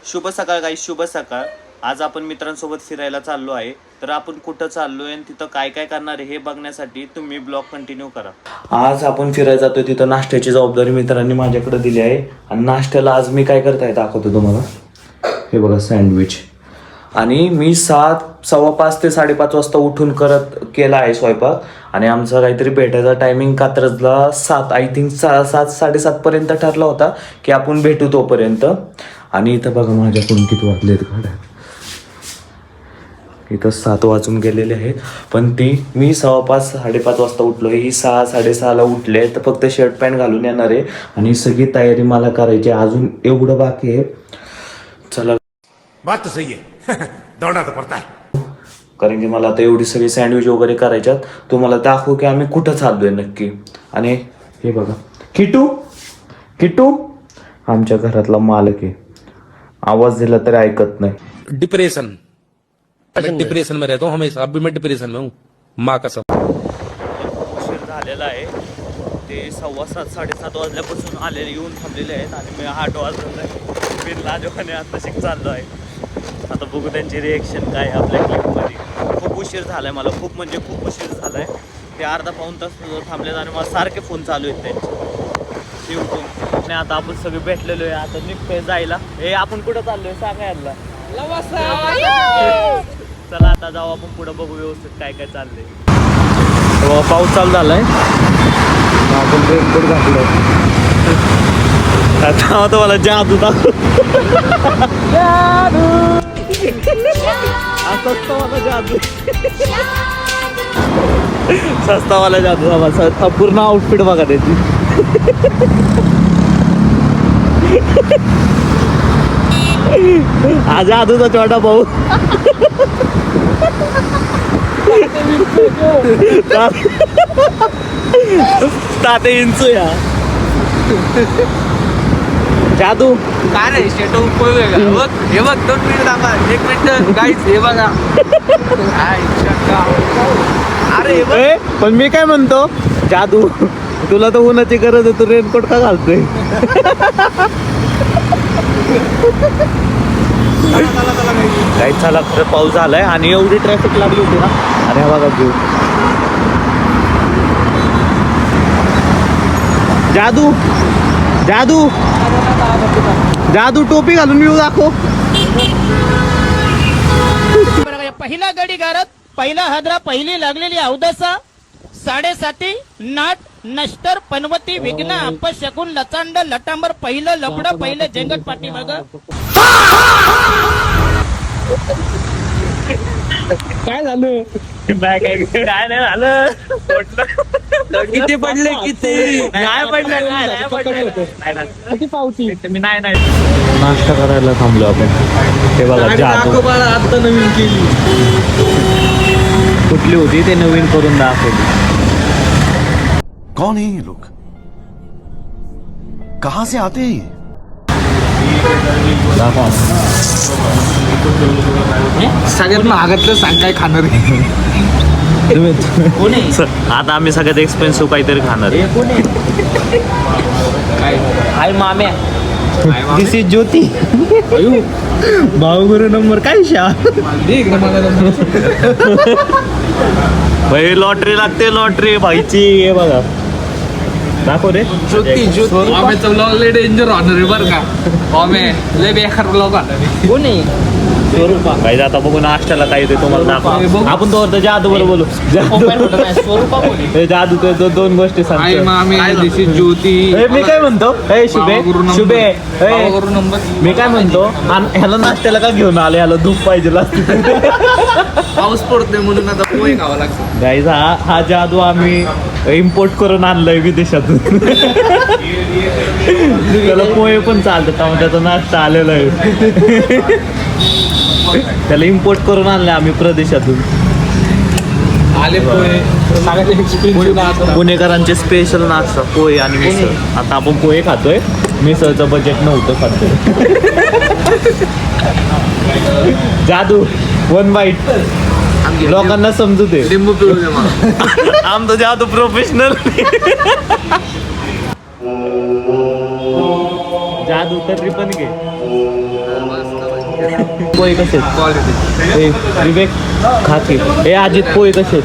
शुभ सकाळ गाईस, शुभ सकाळ. आज आपण मित्रांसोबत फिरायला चाललो आहे. तर आपण कुठं चाललोय आणि तिथं काय काय करणार आहे हे बघण्यासाठी तुम्ही ब्लॉग कंटिन्यू करा. आज आपण फिरायला जातोय, तिथं नाश्त्याची जबाबदारी मित्रांनी माझ्याकडे दिली आहे. आणि नाश्त्याला आज मी काय करताय दाखवतो तुम्हाला. हे बघा सँडविच. आणि मी 5:15 ते 5:30 वाजता उठून केला आहे स्वयंपाक. आणि आमचा काहीतरी भेटायचा टायमिंग कात्रजला 7 आय थिंक 7-7:30 पर्यंत ठरला होता की आपण भेटू तोपर्यंत. आणि इथं बघा माझ्याकडून किती वाजलेत गाड्या. इथं 7 वाजून गेलेले आहेत. पण मी 5:15-5:30 वाजता उठलो. ही 6-6:30ला उठले. तर फक्त शर्ट पॅन्ट घालून येणार आहे आणि सगळी तयारी मला करायची. अजून एवढं बाकी आहे. चला, बात तो सही है. दौड़ना तो पड़ता है. कारण की मला आता एवढी सगळी सँडविच वगैरे करायच्यात. तुम्हाला दाखवू की आम्ही कुठं चाललोय नक्की. आणि हे बघा किटू आमच्या घरातला मालक आहे. आवाज दिला तरी ऐकत नाही. डिप्रेशन में रहता हूँ हमेशा. अभी मैं डिप्रेशन में हूँ. माँ कसम. उशीर झालेला आहे. ते 7:15-7:30 वाजल्यापासून आलेले येऊन थांबलेले आहेत. आणि मी 8 वाजलेला आहे. मी लाजवाने आता चाललो आहे. आता बघू त्यांची रिएक्शन काय आपल्या क्लिपमध्ये. खूप उशीर झालाय मला, खूप म्हणजे खूप उशीर झालाय. ते अर्धा-पाऊण तास थांबलेत आणि मला सारखे फोन चालू आहेत त्यांचे येऊन. आणि आता आपण सगळे भेटलेलो आहे. आता निघतोय जायला. हे आपण कुठं चाललोय सांगा याला. चला आता जाऊ आपण पुढे, बघू व्यवस्थित काय काय चाललंय. पाऊस चालू झालाय. आपण रेनकोट घातलं. आता तुम्हाला जादू दाखव. सस्तावाला जादू. सस्तावाला जादू. पूर्ण आउटफिट बघा त्याची. हा जादूचा छोटा भाऊ. ताते इंचू या जादू. काय रे शेटो बघ. हे बघ 2 मिनिट थांबा. 1 मिनिट गाईस हे बघा. अरे पण मी काय म्हणतो जादू, तुला तर उन्हाची गरज आहे, तू रेनकोट का घालतोय. काही चला खरं पाऊस झालाय आणि एवढी ट्रॅफिक लागली होती ना. अरे बघा घेऊ जादू जादू जादू टोपी घालून येऊ दाखव. पहिला गडी गारत, पहिला हादरा, पहिली लागलेली अवदसा, 7:30 नाट नष्टर पनवती विघ्न अपशकुन लचांड लटांबर, पहिलं लपड, पहिलं जेंगट पाठी बघ. काय झालं. काय नाही झालं. किती पडले किती नाही पडलं. किती पावती. मी नाही नाश्ता करायला थांबलो आपण. हे बघा जादू आता नवीन केली. कुठली होती ते नवीन करून दाखवली. कौन है ये लोग? कहां से आते हैं ये? सगळ्यात महागातलं सांग काय खाणार आहे. आता आम्ही सगळ्यात एक्सपेन्सिव्ह काहीतरी खाणार. हाय माम्या. दिस इज ज्योती. भाऊ गुरु नंबर काय शा. भाई लॉटरी लागते, लॉटरी भाईची. हे बघा दाखव रे. ज्योती आम्ही ब्लॉग लय डेंजर होणार आहे बरं का. आम्ही लय बेकार ब्लॉग होणार. कोणी स्वरूपा भाई आता बघू नाश्त्याला काय येते तुम्हाला दाखव. आपण तो जादू बरोबर बोलू. जादू तो 2 गोष्टी हाय सांगतो. मामी. दिस इज ज्योती. मी काय म्हणतो शुभे नंबर. मी काय म्हणतो ह्याला नाश्त्याला का घेऊन आले. ह्याला धूप पाहिजे. पाऊस पडतोय म्हणून आता पोहे खावा लागतो. गाईज हा जादू आम्ही इम्पोर्ट करून आणलाय विदेशातून. त्याला पोहे पण चालतात. त्याचा नाश्ता आलेला आहे. त्याला इम्पोर्ट करून आणलाय आम्ही प्रदेशातून. आले पोहे. पुणेकरांचे स्पेशल नाश्ता पोहे आणि मिसळ. आता आपण पोहे खातोय. मिसळचं बजेट नव्हतं खातोय. जादू 1 बाईट. लोकांना समजू दे. लिंबू पिळू दे मला. आमचं जादू प्रोफेशनल. जादू तर पण घे. पोहे कसे विवेक खाके हे अजित पोहे कसे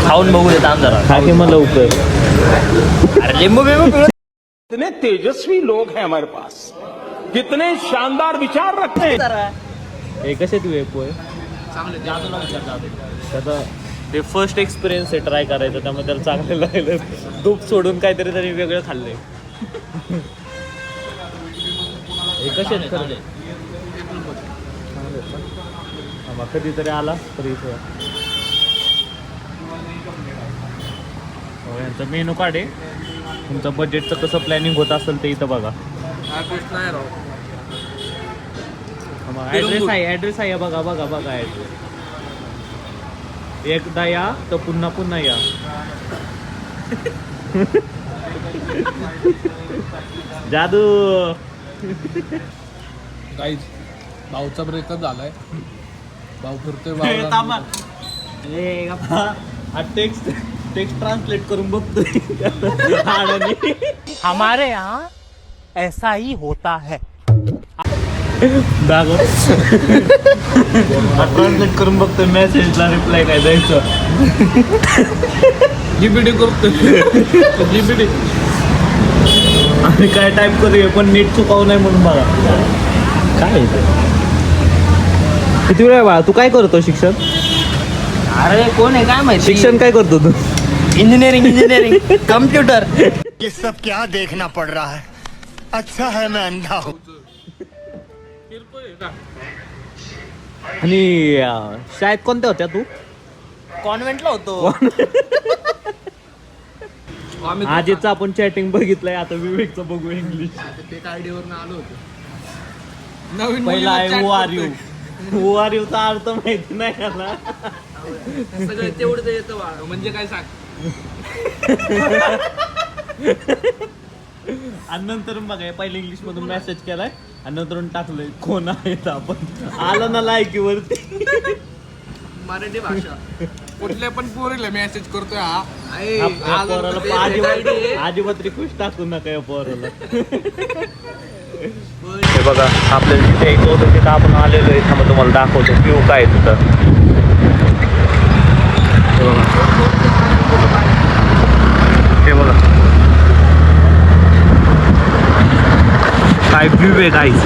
खाऊन बघू देत आम जरा खाके मग लवकर अरे लिंबू बिंबू कितने तेजस्वी लोग हैं हमारे पास, कितने शानदार विचार रखते हैं। हे कसे तू पोहे त्याचा ते फर्स्ट एक्सपिरियन्स आहे ट्राय करायचं त्यामुळे त्याला चांगलं लागलं दूध सोडून काहीतरी त्यांनी वेगळं खाल्लंय हे कसे कधीतरी आला तरी इथं यांचं मेनू कार्ड आहे तुमचं बजेटचं कसं प्लॅनिंग होत असेल ते इथं बघा ऍड्रेस आहे बघा बघा बघा ऍड्रेस एकदा या तर पुन्हा पुन्हा या जादू गाईज भाऊचा ब्रेकअप झालाय भाऊ फिरतोय टेक्स्ट ट्रान्सलेट करून बघतोय हमारे यहाँ ऐसा ही होता है दाखव ट्रान्सलेट करून बघतोय मेसेजला रिप्लाय काय द्यायचं जीपीटी करतोय जीपीटी आणि काय टाईप करूया पण नीट चुकावू नाही म्हणून बघा काय किती वेळ बाळा तू काय करतो शिक्षण अरे कोण आहे काय माहिती शिक्षण काय करतो तू इंजिनिअरिंग कम्प्युटर ये सब क्या देखना पड़ रहा है, अच्छा है मैं अंधा हूँ। आणि शाळेत कोणत्या होत्या तू कॉन्व्हेंटला होतो आजीचं आपण चॅटिंग बघितलंय आता विवेकचं बघू इंग्लिश ते आयडीवर आलो होतो नवीन पहिला आहे मुलीला ओ chat आर यू करतोय. ओ आर यूचा अर्थ माहिती नाही मला सगळं तेवढं येतं बाळा म्हणजे काय सांग आणि नंतर बघा पहिले इंग्लिश मधून मेसेज केलाय आणि नंतर टाकलंय कोण आहेत आपण आलं ना लायकीवरती मराठी भाषा कुठल्या पण पोरीला मेसेज करतोय हा या पोराला अजिबात रिक्वेस्ट टाकू नका या पोराला हे बघा आपल्याला जिथे यायचं होतं तिथं आपण आलेलो आहे थांबा तुम्हाला दाखवतो व्ह्यू काय आहे तिथं हे बघा काय व्ह्यू आहे गाईज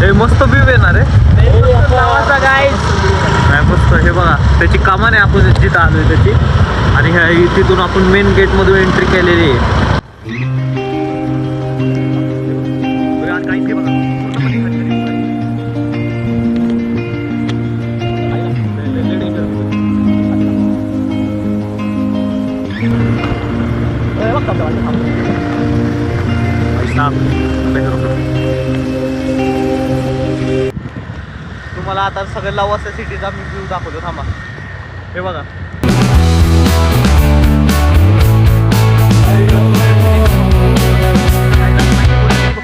हे मस्त व्ह्यू येणार आहे काय मस्त हे बघा त्याची कमान आहे आपण जिथं आलोय त्याची आणि ह्या तिथून आपण मेन गेट मधून एंट्री केलेली आहे तुम्हाला आता सगळं लवासा सिटीचा मी व्ह्यू दाखवतो थांबा हे बघा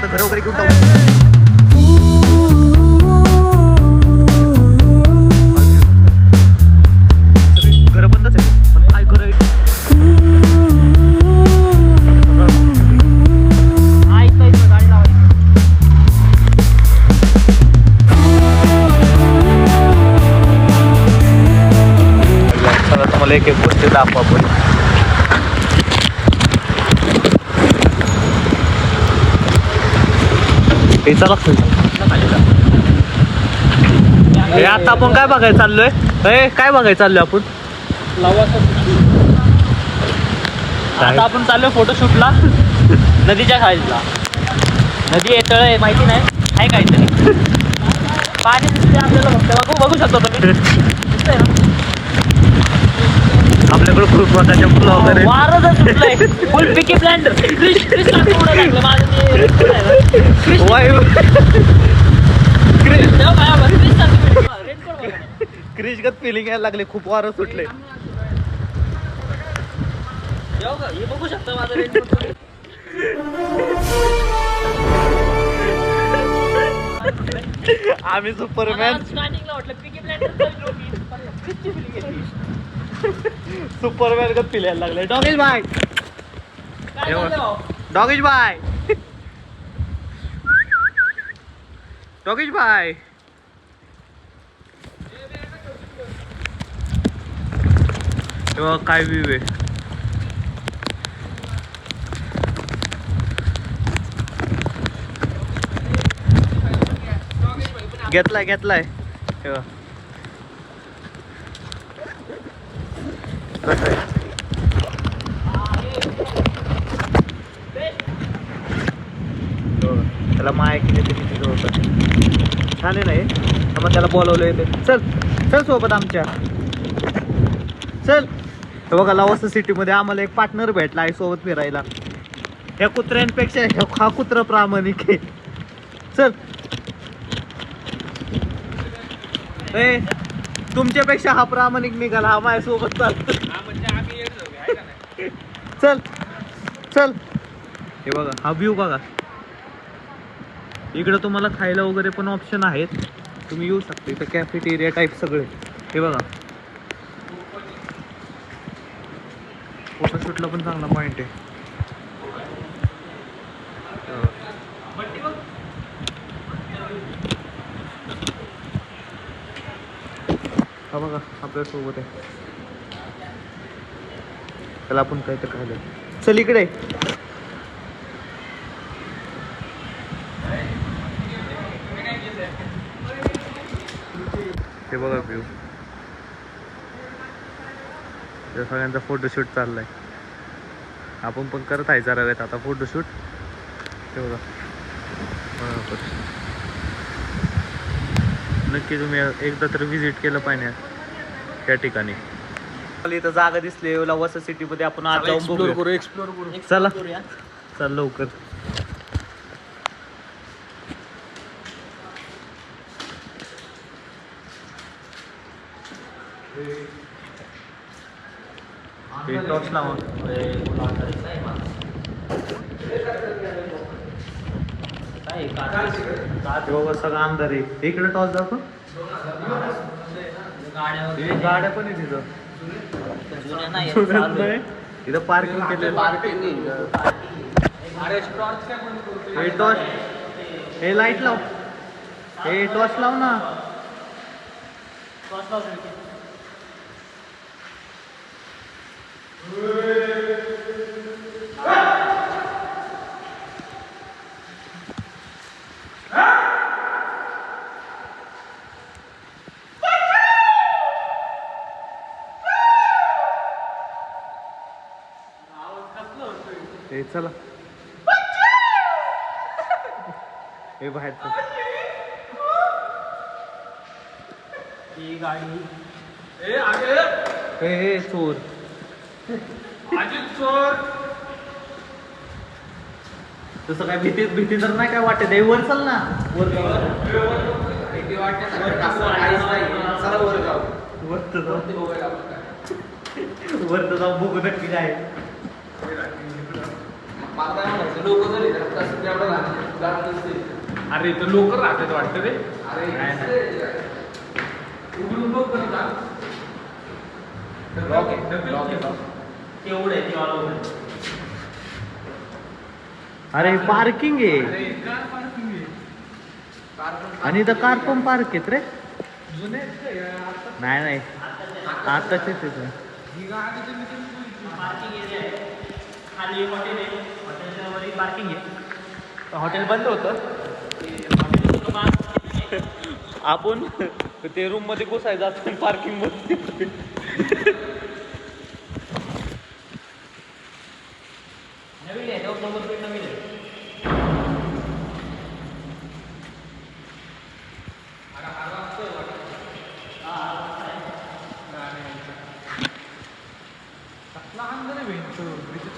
घर वगैरे घेऊन घर बंदच आहे पण काय करायचं गाडी लावायची चला तुम्हाला एक एक गोष्टी दाखवा आपण हे आता आपण काय बघायला चाललोय काय बघायला चाललोय आपण आता आपण चाललोय फोटोशूटला नदीच्या खालीला नदी तळ आहे माहिती नाही आहे काहीतरी पाणी दिसते आपल्याला फक्त बघू शकतो तुम्ही दिसतंय ना आपल्याकडे खूप प्रकारचे फुलं वगैरे वारच सुटलंय फुल पिकी प्लॅन्ट क्रिशगत फिलिंग यायला लागले खूप वारं सुटले बघू शकता माझं आम्ही सुपरमॅन सुपरमॅन का पिलायला लागले डॉगेश भाई डॉगेश बाय, डॉगेश बाय. तेव्हा काय व्ह्यू आहे. घेतलाय तेव्हा त्याला मायक होत छान आहे. मग त्याला बोलवलं येते. चल सोबत आमच्या, चल. हे बघा लवासा सिटी मध्ये आम्हाला एक पार्टनर भेटला आहे सोबत फिरायला. ह्या कुत्र्यांपेक्षा हा कुत्रा प्रामाणिक आहे. चल ए, तुमच्यापेक्षा हा प्रामाणिक निघाला. हा माझ्यासोबत चालतो. चल. हे बघा हा व्ह्यू बघा. इकडं तुम्हाला खायला वगैरे पण ऑप्शन आहेत. तुम्ही येऊ शकता. इथं कॅफेटेरिया टाईप सगळे. हे बघा फोटोशूटला पण चांगला पॉइंट आहे. हा बघा आपल्यासोबत आहे. त्याला आपण काय तर खायला. चल इकडे. हे बघा व्ह्यू. सगळ्यांचा फोटोशूट चाललाय. आपण पण करत आहे जरा वेळेत आता फोटोशूट. हे बघा नक्की तुम्ही एकदा तर व्हिजिट केलं पाहिजे त्या ठिकाणी. इथं जागा दिसली लवासा सिटी मध्ये. आपण आज जाऊन बघू. एक्सप्लोर करू. चला चल लवकर. टॉर्च लावा. सगळं अंधार आहे. इकडे टॉर्च दाखव. गाड्या पण आहे तिथं. इथं पार्किंग केलेलं. हे टॉर्च, हे लाईट लाव. हे टॉर्च लाव ना. हे चला. हे बाहेर ही गाडी. हे चोर. तसं काय भीती तर नाही काय वाटत. हे वर चल ना. वर वर जाऊ बघू नक्की काय. अरे इथं लोक राहतात वाटतं रे. अरे पार्किंग आहे. आणि इथं कार पण पार्क आहेत रे. नाही आताच तिथं खाली हॉटेल आहे. हॉटेलच्या वरी पार्किंग आहे. हॉटेल बंद होतं. आपण ते रूम मध्ये घुसायचं असतं पार्किंग मध्ये. नवीन आहे नवीन आहे.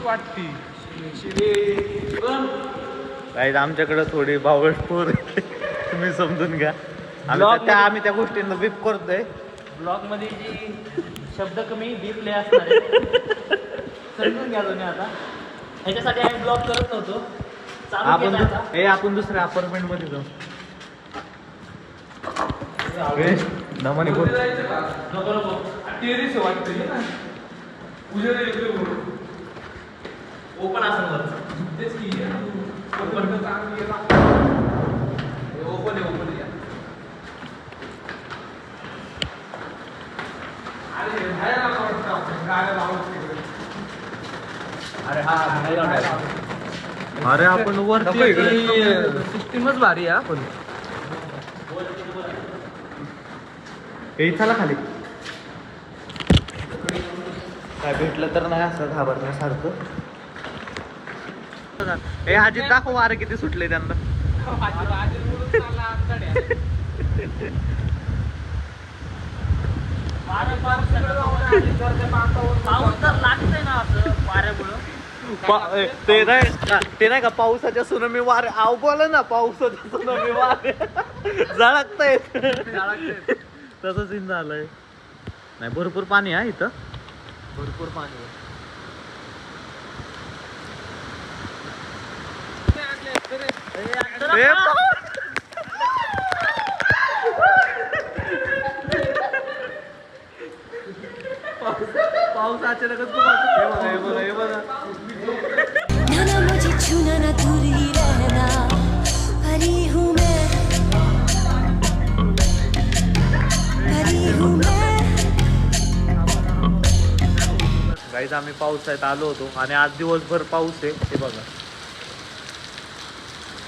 वाटती काय आमच्याकडे थोडी बावळ पोर तुम्ही समजून घ्या. आम्ही त्या गोष्टींना बीप करतोय. ब्लॉग मध्ये जी शब्द कमी बीप लय असणार समजून घ्या तुम्ही. आता ह्याच्यासाठी आम्ही ब्लॉग करत नव्हतो. आपण दुसऱ्या अपार्टमेंट मध्ये जाऊ. नमाने बोल. टेरिस वाटते ओपन असं तेच की ओपन चांगली ओपन आहे अरे बाहेर आला वाटतं आपण गाड्या लावून अरे हा अरे आपण वरती सिस्टीमच भारी आहे पण चला खाली काय भेटलं तर नाही असं घाबरण्यासारखं. हे आजी दाखव वारं किती सुटले त्यांना. पाऊस तर लागतंय ना असं वाऱ्यामुळं. ते नाही का पावसाच्या सुनामी वारे आव बोला ना पावसाच्या सुनामी वारे झळकताय तसं सीन झालंय. नाही भरपूर पाणी आहे इथं भरपूर पाणी आहे. पाऊस अचानकच हे बघा ना मुझे छूना ना दूर ही रहना परी हूँ मैं गाईज आम्ही पावसाळ्यात आलो होतो आणि आज दिवसभर पाऊस आहे हे बघा.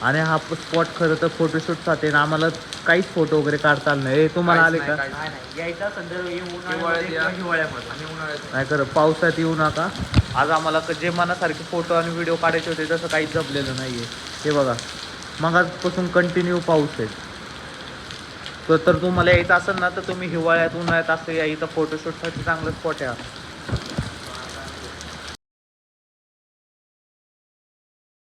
आणि हा स्पॉट खरं तर फोटोशूटसाठी ना आम्हाला काहीच फोटो वगैरे काढता आले नाही. तुम्हाला आले का? यायचा संदर्भ नाही खरं पावसात येऊ नका. आज आम्हाला जे मनासारखे फोटो आणि व्हिडिओ काढायचे होते तसं काहीच जमलेलं नाहीये. हे बघा मग आजपासून कंटिन्यू पाऊस आहे. तर तुम्हाला यायचं असेल ना तर तुम्ही हिवाळ्यात उन्हाळ्यात असं या इथं फोटोशूटसाठी चांगलं स्पॉट आहे.